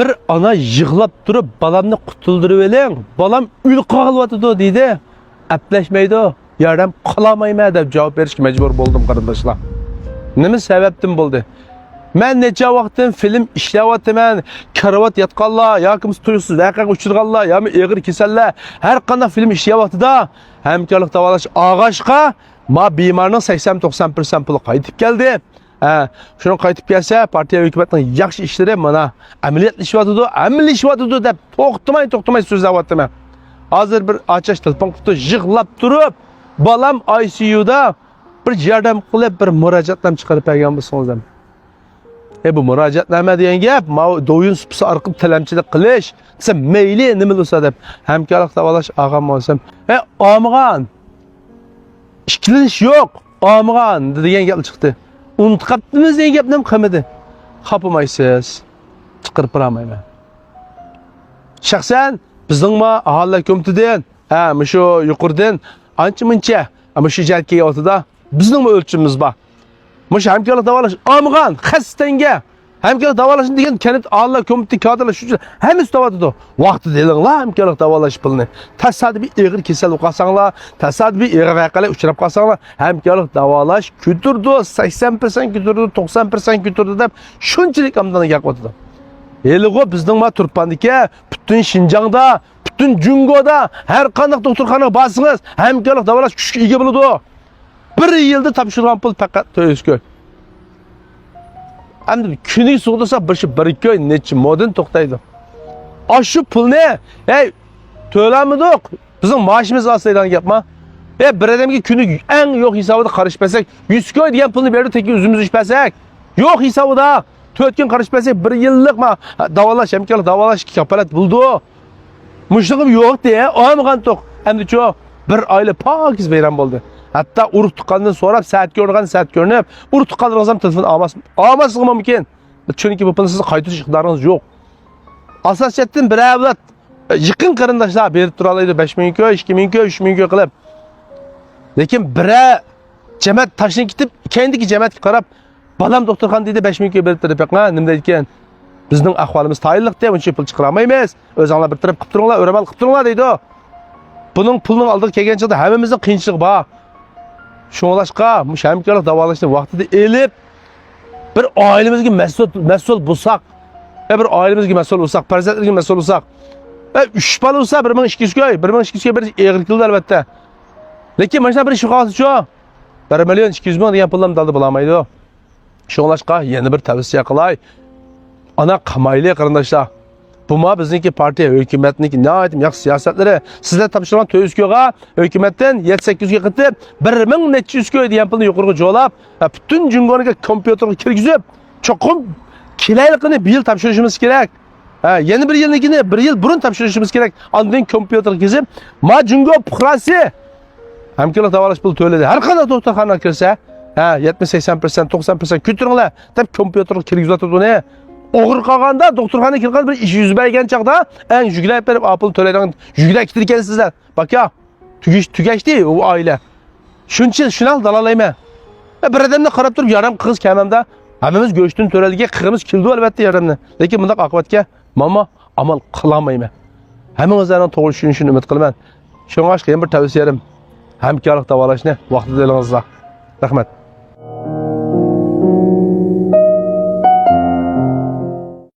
Bir ana yığlab turib, balamni qutuldirib eling. Balam ul qolyapti deydi. Aplashmaydi. Yordam qilolmayman deb javob berishga majbur bo'ldim qarindoshlar. Nima sababdan bo'ldi? Men necha vaqtdan film ishlayapman, karavot yotganlar yoki tuyuqsiz voqeaga uchirganlar yoki og'ir kasallar har qanday film ishlayapti-da, hamkorlik davolash og'ashqa ma bemorning 80-90% puli qaytib keldi. Shuni qaytib kelsa, partiya hukumatning yaxshi ishlari mana amaliylashyapti deb to'xtamay so'zlayapman. Hozir bir ochiq telefon qilib yig'lab turib, balam ICUda bir yordam qilib bir murojaatnoma chiqarib bergan bo'lsangiz. Bu murojaatnoma degan gap, do'yin supsi orqali tilamchilik qilish, desa mayli nima bo'lsa deb hamkorlik davolash og'am bo'lsam, omg'an. Ikkilanish yo'q, omg'an degan gap chiqdi. Unutib qaptimiz degan gapni ham qilmadi. Xapamaysiz. Chiqirib beramayman. Shaxsan bizning aholi komitetidan, shu yuqoridan ancha-muncha shu jarga yotida bizning o'lchimiz bor. Mush hamkorlik davolash omg'an, xastanga hamkorlik davolash degan kanit aholi komiteti kadrlar shu hammasi davotdi. Vaqti delinglar hamkorlik davolash pulni. Tasodifiy og'ir kasal qolsanglar, tasodifiy og'ir voqealar uchrab qolsanglar, hamkorlik davolash ko'tirdi, 80% ko'tirdi, 90% ko'tirdi deb shunchalik amdan gapotdi. Eligo bizning Turpandagi butun Shinjongda, butun Jungoda har qanday doktorxona borsangiz, hamkorlik davolash kuchga ega bo'ladi. Bir yilda topshirgan pul faqat 400 ko'y. Endi kuniga sug'dasa bir ko'y necha modin to'xtaydi. Shu pulni, to'lamidik. Bizning maoshimiz aslaydigan gapmi? Bir odamga kuniga eng yo'q hisobida qarashmasak, 100 ko'y degan pulni berib tekin o'zimiz ishpasak, yo'q hisobida 4 kun qarashmasak 1 yillik davolash, hamkorlik davolash kafolat bo'ldi. Mushlig'im yo'q deya, olmagan to'q. Endi-chu bir oylik pokiz bayram bo'ldi. Hatta urug' tuqqandan so'rab, saat ko'rinib, urug' tuqqaningizam telefon olmasligi mumkin. Chunki bu pulni siz qaytarish iqtidoringiz yo'q. Asosiyatdan bir avlat yaqin qarindoshlar berib tura oladi 5000 ko'y, 2000 ko'y, 3000 ko'y qilib. Lekin bira jamoat tashin ketib, kendiki jamoatga qarab, balam doktorxona deydi 5000 ko'y berib turib, nima deydi ekan? Bizning ahvolimiz tayinliq deb uncha pul chiqara olmaymiz. O'zinglar bir taraf qilib turinglar, o'ramal qilib turinglar deydi. Buning pulning oldiga kelgan chog'da hammamizning qiyinchiligi bor. Şunlaşqa, hamkorlik davolashni vaqtida elib bir oilamizga mas'ul bo'lsak, bir oilamizga mas'ul bo'lsak, farzandlarga mas'ul bo'lsak, 3 bola bo'lsa 1200 ko'y, 1200 ko'y berish og'ir keldi albatta. Lekin mana bir ish qolsa-chu 1 million 200 ming degan pullarni dalda bo'lamaydi. Şunlaşqa yana bir tavsiya qilay. Ana qamayli qarindoshlar. Bu bizniki partiya hukumatniki nəhayət yaxşı siyasetlere sizler tapşırılan 400 ko'yga hukumatdan 7-800 ga qitib 1200 ko'y degan pulni yuqoriga jo'lab, butun Jungoga kompyuterga kirgizib, cho'qim kelayliqini bir yil topshirishimiz kerak. Yana bir yilnikini 1 yil burun topshirishimiz kerak. Ondan kompyuterga kirgizib, Jungo fuqarosi hamkorlik davolash pul to'laydi. Har qanday doktorxonaga kirsa, 70-80%, 90% ko'taringlar deb kompyuterga kirgizib o'tadi. Og'ir qolganda doktorxonaga kirgan bir ish yuz bergan chaqda eng yuglab berib pul to'laydigan yuglab kitir ekansizlar. Bak ya, tugashdi u oila. Shunal dalolayman. Bir odamni qarab turib yaram qiz kamamda hammamiz go'shtdan to'ralga qirimiz kildi albatta yaramni. Lekin bundaq oqibatga mama amal qilolmayman. Hammangizlarning to'g'ri tushunishini umid qilaman. Shunga o'xshagan bir tavsiyam hamkorlik davolashni vaqtida elingizda. Rahmat.